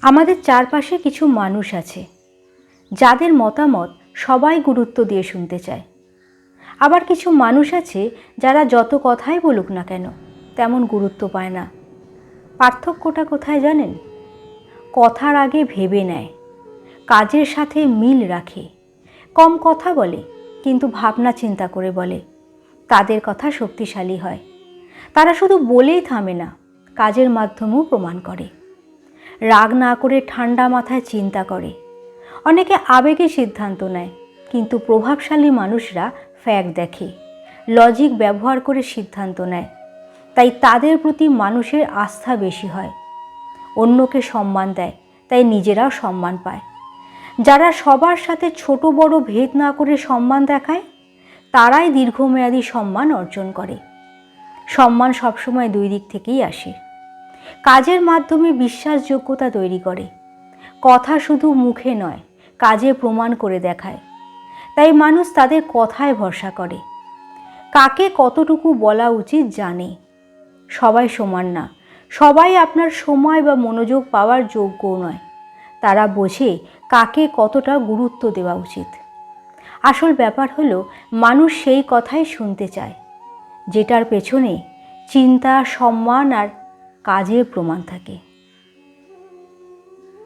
আমাদের চারপাশে কিছু মানুষ আছে যাদের মতামত সবাই গুরুত্ব দিয়ে শুনতে চায়। আবার কিছু মানুষ আছে যারা যত কথাই বলুক না কেন তেমন গুরুত্ব পায় না। পার্থক্যটা কোথায় জানেন? কথার আগে ভেবে নেয়, কাজের সাথে মিল রাখে, কম কথা বলে কিন্তু ভাবনা চিন্তা করে বলে। তাদের কথা শক্তিশালী হয়। তারা শুধু বলেই থামে না, কাজের মাধ্যমেও প্রমাণ করে। রাগ না করে ঠান্ডা মাথায় চিন্তা করে। অনেকে আবেগে সিদ্ধান্ত নেয়, কিন্তু প্রভাবশালী মানুষরা ফ্যাক্ট দেখে, লজিক ব্যবহার করে সিদ্ধান্ত নেয়। তাই তাদের প্রতি মানুষের আস্থা বেশি হয়। অন্যকে সম্মান দেয়, তাই নিজেরাও সম্মান পায়। যারা সবার সাথে ছোট বড় ভেদ না করে সম্মান দেখায়, তারাই দীর্ঘমেয়াদী সম্মান অর্জন করে। সম্মান সবসময় দুই দিক থেকেই আসে। কাজের মাধ্যমে বিশ্বাসযোগ্যতা তৈরি করে। কথা শুধু মুখে নয়, কাজে প্রমাণ করে দেখায়। তাই মানুষ তাদের কথায় ভরসা করে। কাকে কতটুকু বলা উচিত জানে। সবাই সমান না, সবাই আপনার সময় বা মনোযোগ পাওয়ার যোগ্যও নয়। তারা বোঝে কাকে কতটা গুরুত্ব দেওয়া উচিত। আসল ব্যাপার হলো, মানুষ সেই কথাই শুনতে চায় যেটার পেছনে চিন্তা, সম্মান আর কাজের প্রমাণ থাকে।